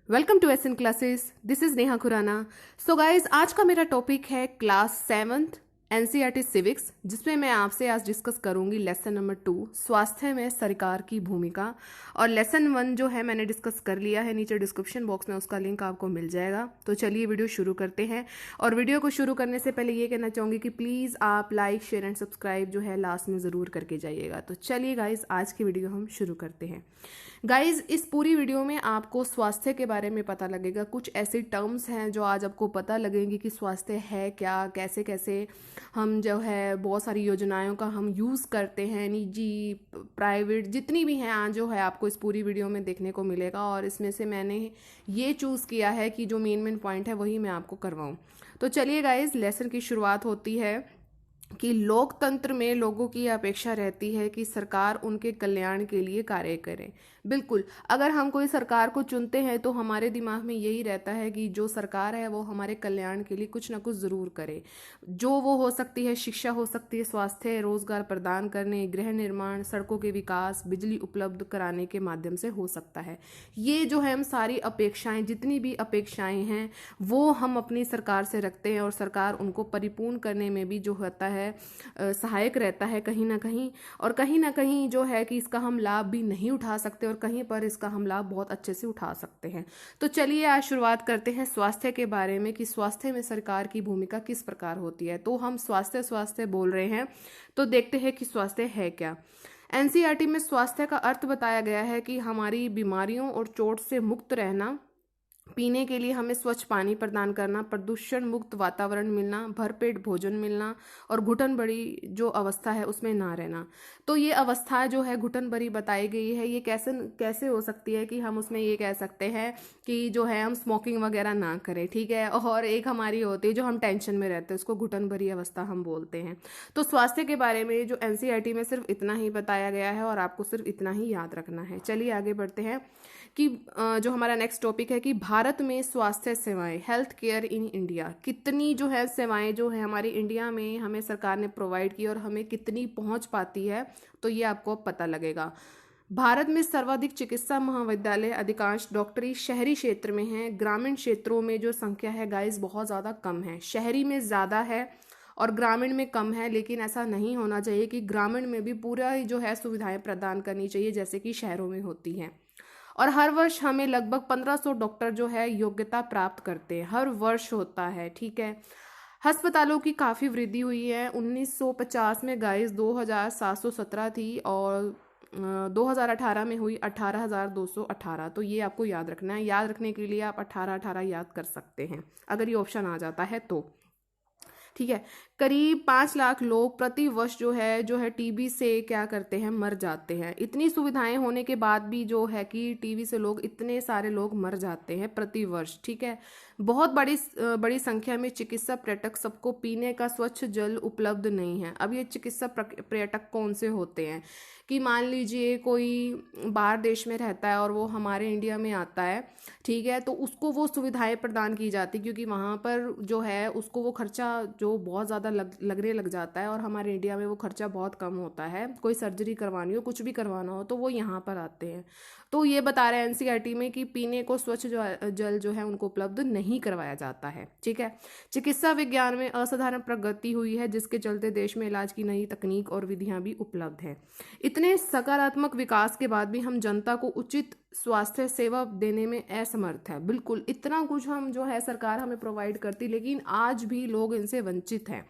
Welcome to SN classes. This is Neha Khurana. So guys, आज का मेरा टॉपिक है क्लास 7th एनसीईआरटी सिविक्स, जिसमें मैं आपसे आज डिस्कस करूंगी लेसन नंबर 2, स्वास्थ्य में सरकार की भूमिका। और लेसन 1 जो है मैंने डिस्कस कर लिया है, नीचे डिस्क्रिप्शन बॉक्स में उसका लिंक आपको मिल जाएगा। तो चलिए वीडियो शुरू करते हैं। और वीडियो को शुरू करने से पहले ये कहना चाहूँगी कि प्लीज़ आप लाइक, शेयर एंड सब्सक्राइब जो है लास्ट में ज़रूर करके जाइएगा। तो चलिए गाइज, आज की वीडियो हम शुरू करते हैं। गाइज, इस पूरी वीडियो में आपको स्वास्थ्य के बारे में पता लगेगा। कुछ ऐसी टर्म्स हैं जो आज आपको पता लगेंगी कि स्वास्थ्य है क्या, कैसे कैसे हम जो है बहुत सारी योजनाओं का हम यूज़ करते हैं, निजी प्राइवेट जितनी भी हैं आज जो है आपको इस पूरी वीडियो में देखने को मिलेगा। और इसमें से मैंने ये चूज़ किया है कि जो मेन पॉइंट है वही मैं आपको करवाऊँ। तो चलिए गाइज, लेसन की शुरुआत होती है कि लोकतंत्र में लोगों की अपेक्षा रहती है कि सरकार उनके कल्याण के लिए कार्य करे। बिल्कुल, अगर हम कोई सरकार को चुनते हैं तो हमारे दिमाग में यही रहता है कि जो सरकार है वो हमारे कल्याण के लिए कुछ ना कुछ ज़रूर करे। जो वो हो सकती है शिक्षा, हो सकती है स्वास्थ्य, रोजगार प्रदान करने, गृह निर्माण, सड़कों के विकास, बिजली उपलब्ध कराने के माध्यम से हो सकता है। ये जो है हम सारी अपेक्षाएं, जितनी भी अपेक्षाएं हैं वो हम अपनी सरकार से रखते हैं, और सरकार उनको परिपूर्ण करने में भी जो होता है सहायक रहता है कहीं ना कहीं। और कहीं ना कहीं जो है कि इसका हम लाभ भी नहीं उठा सकते, और कहीं पर इसका हम लाभ बहुत अच्छे से उठा सकते हैं। तो चलिए आज शुरुआत करते हैं स्वास्थ्य के बारे में कि स्वास्थ्य में सरकार की भूमिका किस प्रकार होती है। तो हम स्वास्थ्य स्वास्थ्य बोल रहे हैं, तो देखते हैं कि स्वास्थ्य है क्या। एनसीईआरटी में स्वास्थ्य का अर्थ बताया गया है कि हमारी बीमारियों और चोट से मुक्त रहना, पीने के लिए हमें स्वच्छ पानी प्रदान करना, प्रदूषण मुक्त वातावरण मिलना, भरपेट भोजन मिलना, और घुटन भरी जो अवस्था है उसमें ना रहना। तो ये अवस्था जो है घुटन भरी बताई गई है। ये कैसे कैसे हो सकती है कि हम उसमें ये कह सकते हैं कि जो है हम स्मोकिंग वगैरह ना करें, ठीक है। और एक हमारी होती है जो हम टेंशन में रहते हैं, उसको घुटन भरी अवस्था हम बोलते हैं। तो स्वास्थ्य के बारे में जो एनसीईआरटी में सिर्फ इतना ही बताया गया है और आपको सिर्फ इतना ही याद रखना है। चलिए आगे बढ़ते हैं कि जो हमारा नेक्स्ट टॉपिक है कि भारत में स्वास्थ्य सेवाएं, हेल्थ केयर इन इंडिया, कितनी जो है सेवाएं जो है हमारी इंडिया में हमें सरकार ने प्रोवाइड की और हमें कितनी पहुंच पाती है, तो ये आपको पता लगेगा। भारत में सर्वाधिक चिकित्सा महाविद्यालय, अधिकांश डॉक्टरी शहरी क्षेत्र में है। ग्रामीण क्षेत्रों में जो संख्या है गाइस बहुत ज़्यादा कम है। शहरी में ज़्यादा है और ग्रामीण में कम है, लेकिन ऐसा नहीं होना चाहिए कि ग्रामीण में भी पूरा ही जो है सुविधाएं प्रदान करनी चाहिए जैसे कि शहरों में होती हैं। और हर वर्ष हमें लगभग 1500 डॉक्टर जो है योग्यता प्राप्त करते हैं, हर वर्ष होता है, ठीक है। अस्पतालों की काफ़ी वृद्धि हुई है। 1950 में गाइस 2717 थी, और 2018 में हुई 18,218। तो ये आपको याद रखना है। याद रखने के लिए आप 18 याद कर सकते हैं अगर ये ऑप्शन आ जाता है तो, ठीक है। करीब 5 लाख लोग प्रति वर्ष जो है टीबी से क्या करते हैं, मर जाते हैं। इतनी सुविधाएं होने के बाद भी जो है कि टीबी से लोग, इतने सारे लोग मर जाते हैं प्रति वर्ष, ठीक है। बहुत बड़ी संख्या में चिकित्सा पर्यटक, सबको पीने का स्वच्छ जल उपलब्ध नहीं है। अब ये चिकित्सा पर्यटक कौन से होते हैं कि मान लीजिए कोई बाहर देश में रहता है और वो हमारे इंडिया में आता है, ठीक है, तो उसको वो सुविधाएं प्रदान की जाती, क्योंकि वहाँ पर जो है उसको वो खर्चा जो बहुत ज़्यादा लगने लग जाता है, और हमारे इंडिया में वो खर्चा बहुत कम होता है। कोई सर्जरी करवानी हो, कुछ भी करवाना हो, तो वो यहाँ पर आते हैं। तो ये बता रहे हैं एनसीईआरटी में कि पीने को स्वच्छ जल जो है उनको उपलब्ध नहीं करवाया जाता है, ठीक है। चिकित्सा विज्ञान में असाधारण प्रगति हुई है, जिसके चलते देश में इलाज की नई तकनीक और विधियां भी उपलब्ध हैं। इतने सकारात्मक विकास के बाद भी हम जनता को उचित स्वास्थ्य सेवा देने में असमर्थ है। बिल्कुल, इतना कुछ हम जो है सरकार हमें प्रोवाइड करती, लेकिन आज भी लोग इनसे वंचित हैं।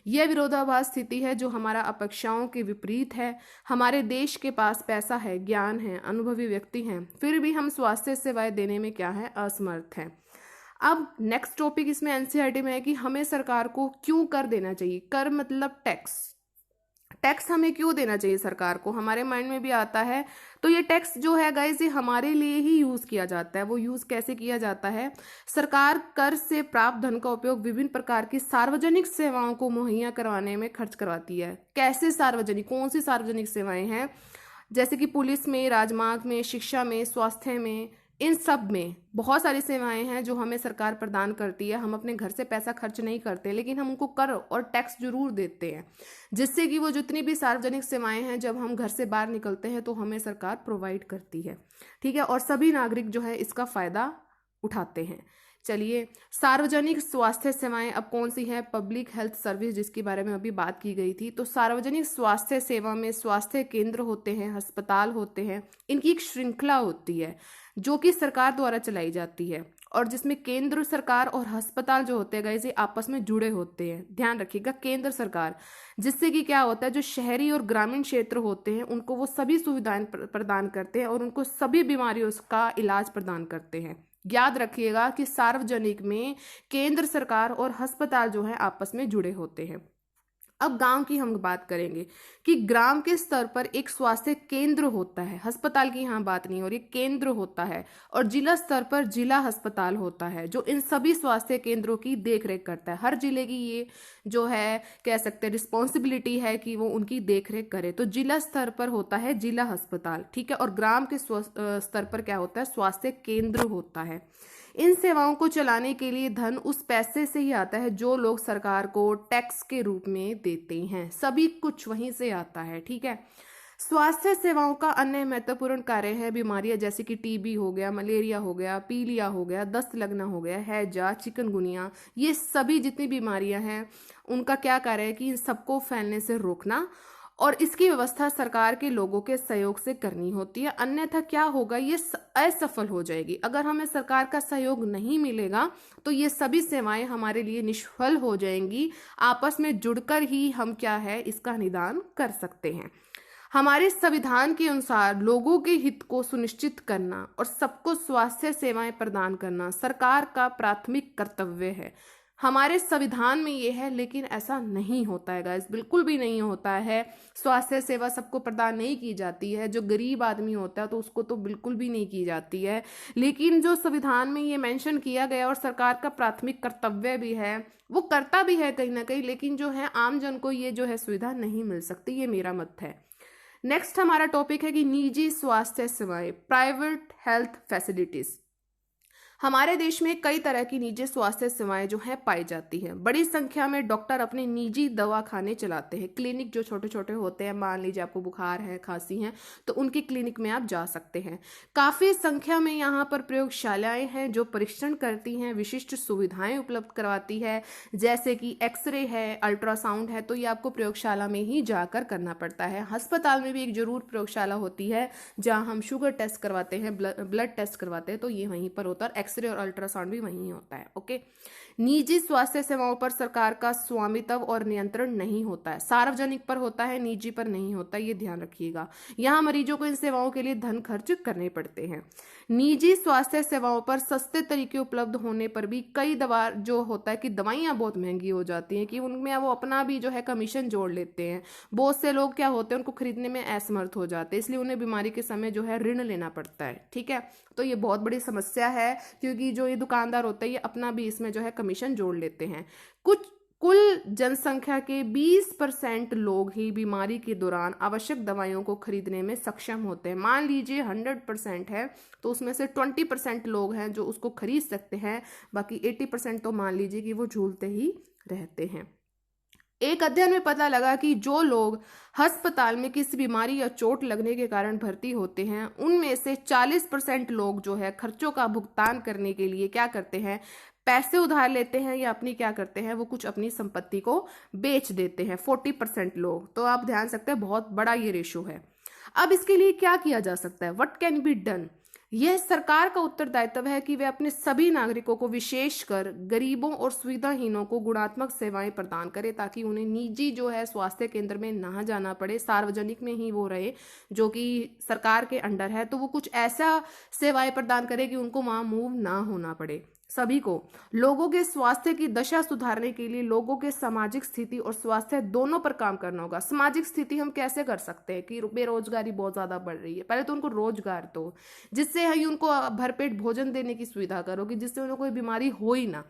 यह विरोधाभास स्थिति है जो हमारा अपेक्षाओं के विपरीत है। हमारे देश के पास पैसा है, ज्ञान है, अनुभवी व्यक्ति हैं, फिर भी हम स्वास्थ्य सेवाएं देने में क्या है, असमर्थ हैं। अब नेक्स्ट टॉपिक इसमें एनसीईआरटी में है कि हमें सरकार को क्यों कर देना चाहिए। कर मतलब टैक्स। टैक्स हमें क्यों देना चाहिए सरकार को, हमारे माइंड में भी आता है। तो ये टैक्स जो है गाइस, ये हमारे लिए ही यूज किया जाता है। वो यूज कैसे किया जाता है, सरकार कर से प्राप्त धन का उपयोग विभिन्न प्रकार की सार्वजनिक सेवाओं को मुहैया करवाने में खर्च करवाती है। कैसे सार्वजनिक, कौन सी सार्वजनिक सेवाएं हैं, जैसे कि पुलिस में, राजमार्ग में, शिक्षा में, स्वास्थ्य में, इन सब में बहुत सारी सेवाएं हैं जो हमें सरकार प्रदान करती है। हम अपने घर से पैसा खर्च नहीं करते, लेकिन हम उनको कर और टैक्स जरूर देते हैं, जिससे कि वो जितनी भी सार्वजनिक सेवाएं हैं जब हम घर से बाहर निकलते हैं तो हमें सरकार प्रोवाइड करती है, ठीक है। और सभी नागरिक जो है इसका फायदा उठाते हैं। चलिए, सार्वजनिक स्वास्थ्य सेवाएं अब कौन सी हैं? पब्लिक हेल्थ सर्विस, जिसके बारे में अभी बात की गई थी। तो सार्वजनिक स्वास्थ्य सेवा में स्वास्थ्य केंद्र होते हैं, अस्पताल होते हैं, इनकी एक श्रृंखला होती है जो कि सरकार द्वारा चलाई जाती है, और जिसमें केंद्र सरकार और अस्पताल जो होते हैं गाइस, ये आपस में जुड़े होते हैं। ध्यान रखिएगा, केंद्र सरकार, जिससे कि क्या होता है, जो शहरी और ग्रामीण क्षेत्र होते हैं उनको वो सभी सुविधाएं प्रदान करते हैं और उनको सभी बीमारियों का इलाज प्रदान करते हैं। याद रखिएगा कि सार्वजनिक में केंद्र सरकार और अस्पताल जो है आपस में जुड़े होते हैं। अब गांव की हम बात करेंगे कि ग्राम के स्तर पर एक स्वास्थ्य केंद्र होता है, अस्पताल की यहाँ बात नहीं हो रही, केंद्र होता है, और जिला स्तर पर जिला अस्पताल होता है जो इन सभी स्वास्थ्य केंद्रों की देखरेख करता है। हर जिले की ये जो है कह सकते हैं रिस्पॉन्सिबिलिटी है कि वो उनकी देखरेख करे। तो जिला स्तर पर होता है जिला अस्पताल, ठीक है, और ग्राम के स्तर पर क्या होता है? स्वास्थ्य केंद्र होता है। इन सेवाओं को चलाने के लिए धन उस पैसे से ही आता है जो लोग सरकार को टैक्स के रूप में देते हैं, सभी कुछ वहीं से आता है, ठीक है। स्वास्थ्य सेवाओं का अन्य महत्वपूर्ण कार्य है बीमारियां जैसे कि टीबी हो गया, मलेरिया हो गया, पीलिया हो गया, दस्त लगना हो गया, हैजा, चिकनगुनिया, ये सभी जितनी बीमारियां हैं उनका क्या कार्य है कि इन सबको फैलने से रोकना, और इसकी व्यवस्था सरकार के लोगों के सहयोग से करनी होती है। अन्यथा क्या होगा, ये असफल हो जाएगी। अगर हमें सरकार का सहयोग नहीं मिलेगा तो ये सभी सेवाएं हमारे लिए निष्फल हो जाएंगी। आपस में जुड़कर ही हम क्या है इसका निदान कर सकते हैं। हमारे संविधान के अनुसार लोगों के हित को सुनिश्चित करना और सबको स्वास्थ्य सेवाएं प्रदान करना सरकार का प्राथमिक कर्तव्य है। हमारे संविधान में ये है, लेकिन ऐसा नहीं होता है गाइस, बिल्कुल भी नहीं होता है। स्वास्थ्य सेवा सबको प्रदान नहीं की जाती है। जो गरीब आदमी होता है तो उसको तो बिल्कुल भी नहीं की जाती है। लेकिन जो संविधान में ये मेंशन किया गया और सरकार का प्राथमिक कर्तव्य भी है, वो करता भी है कहीं ना कहीं, लेकिन जो है आम जन को ये जो है सुविधा नहीं मिल सकती, ये मेरा मत है। नेक्स्ट हमारा टॉपिक है कि निजी स्वास्थ्य सेवाएं, प्राइवेट हेल्थ फैसिलिटीज। हमारे देश में कई तरह की निजी स्वास्थ्य सेवाएं जो हैं पाई जाती हैं। बड़ी संख्या में डॉक्टर अपने निजी दवाखाने चलाते हैं, क्लिनिक जो छोटे छोटे होते हैं। मान लीजिए आपको बुखार है, खांसी है, तो उनकी क्लिनिक में आप जा सकते हैं। काफ़ी संख्या में यहाँ पर प्रयोगशालाएं हैं जो परीक्षण करती हैं, विशिष्ट सुविधाएं उपलब्ध करवाती है, जैसे कि एक्सरे है, अल्ट्रासाउंड है, तो ये आपको प्रयोगशाला में ही जाकर करना पड़ता है। अस्पताल में भी एक जरूर प्रयोगशाला होती है जहाँ हम शुगर टेस्ट करवाते हैं, ब्लड टेस्ट करवाते हैं, तो ये वहीं पर होता है। एक्सरे और अल्ट्रासाउंड भी वहीं होता है। ओके, निजी स्वास्थ्य सेवाओं पर सरकार का स्वामित्व और नियंत्रण नहीं होता है। सार्वजनिक पर होता है, निजी पर नहीं होता, ये ध्यान रखिएगा। यहाँ मरीजों को इन सेवाओं के लिए धन खर्च करने पड़ते हैं। निजी स्वास्थ्य सेवाओं पर सस्ते तरीके उपलब्ध होने पर भी कई दवा जो होता है कि दवाइयाँ बहुत महंगी हो जाती हैं कि उनमें वो अपना भी जो है कमीशन जोड़ लेते हैं। बहुत से लोग क्या होते हैं उनको खरीदने में असमर्थ हो जाते हैं, इसलिए उन्हें बीमारी के समय जो है ऋण लेना पड़ता है, ठीक है। तो ये बहुत बड़ी समस्या है क्योंकि जो ये दुकानदार होते हैं ये अपना भी इसमें जो है कमीशन जोड़ लेते हैं। कुल जनसंख्या के 20% लोग ही बीमारी के दौरान आवश्यक दवाइयों को खरीदने में सक्षम होते हैं। मान लीजिए 100% है तो उसमें से 20% लोग हैं जो उसको खरीद सकते हैं, बाकी 80% तो मान लीजिए कि वो झूलते ही रहते हैं। एक अध्ययन में पता लगा कि जो लोग अस्पताल में किसी बीमारी या चोट लगने के कारण भर्ती होते हैं उनमें से 40% लोग जो है खर्चों का भुगतान करने के लिए क्या करते हैं, पैसे उधार लेते हैं या अपनी क्या करते हैं, वो कुछ अपनी संपत्ति को बेच देते हैं। 40% लोग, तो आप ध्यान सकते हैं बहुत बड़ा ये रेशो है। अब इसके लिए क्या किया जा सकता है, व्हाट कैन बी डन। यह सरकार का उत्तरदायित्व है कि वे अपने सभी नागरिकों को विशेषकर गरीबों और सुविधाहीनों को गुणात्मक सेवाएं प्रदान करें ताकि उन्हें निजी जो है स्वास्थ्य केंद्र में ना जाना पड़े, सार्वजनिक में ही वो रहे जो कि सरकार के अंडर है। तो वो कुछ ऐसा सेवाएं प्रदान करे कि उनको वहां मूव ना होना पड़े। सभी को लोगों के स्वास्थ्य की दशा सुधारने के लिए लोगों के सामाजिक स्थिति और स्वास्थ्य दोनों पर काम करना होगा। सामाजिक स्थिति हम कैसे कर सकते हैं कि बेरोजगारी बहुत ज्यादा बढ़ रही है, पहले तो उनको रोजगार दो जिससे ही उनको भरपेट भोजन देने की सुविधा करो कि जिससे उन्हें कोई बीमारी हो ही ना।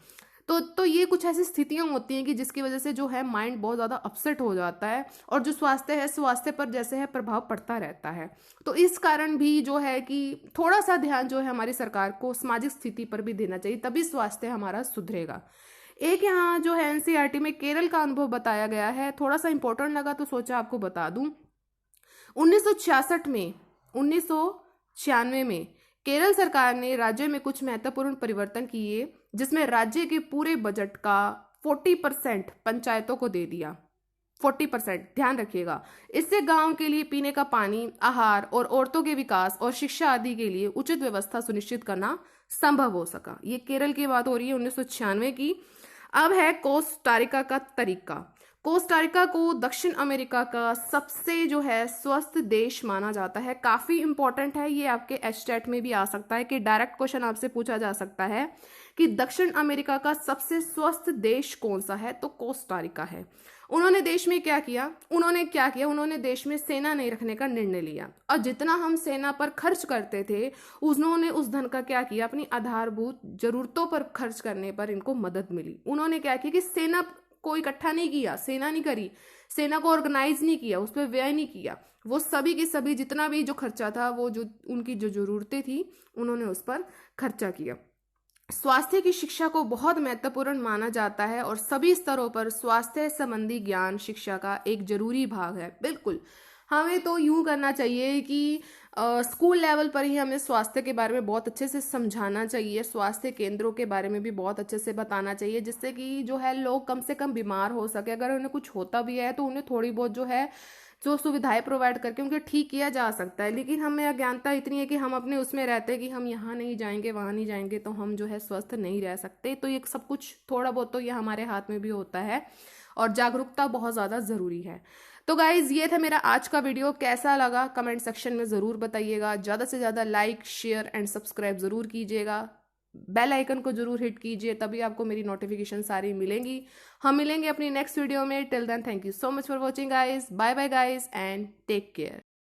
तो ये कुछ ऐसी स्थितियां होती हैं कि जिसकी वजह से जो है माइंड बहुत ज़्यादा अपसेट हो जाता है और जो स्वास्थ्य पर जैसे है प्रभाव पड़ता रहता है। तो इस कारण भी जो है कि थोड़ा सा ध्यान जो है हमारी सरकार को सामाजिक स्थिति पर भी देना चाहिए, तभी स्वास्थ्य हमारा सुधरेगा। एक यहाँ जो है एनसीईआरटी में केरल का अनुभव बताया गया है, थोड़ा सा इंपॉर्टेंट लगा तो सोचा आपको बता दूं। 1996 में केरल सरकार ने राज्य में कुछ महत्वपूर्ण परिवर्तन किए, जिसमें राज्य के पूरे बजट का 40% पंचायतों को दे दिया। 40%, ध्यान रखिएगा। इससे गांव के लिए पीने का पानी, आहार और औरतों के विकास और शिक्षा आदि के लिए उचित व्यवस्था सुनिश्चित करना संभव हो सका। ये केरल की बात हो रही है 1996 की। अब है कोस्टारिका का तरीका। कोस्टारिका को दक्षिण अमेरिका का सबसे जो है स्वस्थ देश माना जाता है। काफी इंपॉर्टेंट है ये, आपके एचटेट में भी आ सकता है कि डायरेक्ट क्वेश्चन आपसे पूछा जा सकता है कि दक्षिण अमेरिका का सबसे स्वस्थ देश कौन सा है, तो कोस्टारिका है। उन्होंने देश में क्या किया, उन्होंने देश में सेना नहीं रखने का निर्णय लिया, और जितना हम सेना पर खर्च करते थे उन्होंने उस धन का क्या किया, अपनी आधारभूत जरूरतों पर खर्च करने पर इनको मदद मिली। उन्होंने क्या किया कि सेना को इकट्ठा नहीं किया, सेना नहीं करी, सेना को ऑर्गेनाइज नहीं किया, उस पर व्यय नहीं किया, वो सभी की सभी जितना भी जो खर्चा था, वो जो उनकी जो जरूरतें थी उन्होंने उस पर खर्चा किया। स्वास्थ्य की शिक्षा को बहुत महत्वपूर्ण माना जाता है और सभी स्तरों पर स्वास्थ्य संबंधी ज्ञान शिक्षा का एक जरूरी भाग है। बिल्कुल, हमें तो यूं करना चाहिए कि स्कूल लेवल पर ही हमें स्वास्थ्य के बारे में बहुत अच्छे से समझाना चाहिए, स्वास्थ्य केंद्रों के बारे में भी बहुत अच्छे से बताना चाहिए, जिससे कि जो है लोग कम से कम बीमार हो सके। अगर उन्हें कुछ होता भी है तो उन्हें थोड़ी बहुत जो है जो सुविधाएं प्रोवाइड करके उनके ठीक किया जा सकता है। लेकिन हमें अज्ञानता इतनी है कि हम अपने उसमें रहते हैं कि हम यहाँ नहीं जाएंगे, वहाँ नहीं जाएंगे, तो हम जो है स्वस्थ नहीं रह सकते। तो ये सब कुछ थोड़ा बहुत तो ये हमारे हाथ में भी होता है, और जागरूकता बहुत ज़्यादा ज़रूरी है। तो गाइज, ये था मेरा आज का वीडियो। कैसा लगा कमेंट सेक्शन में ज़रूर बताइएगा। ज़्यादा से ज़्यादा लाइक, शेयर एंड सब्सक्राइब ज़रूर कीजिएगा। बेल आइकन को जरूर हिट कीजिए, तभी आपको मेरी नोटिफिकेशन सारी मिलेंगी। हम मिलेंगे अपनी नेक्स्ट वीडियो में। Till then, thank you so much for watching guys. Bye bye guys and take care.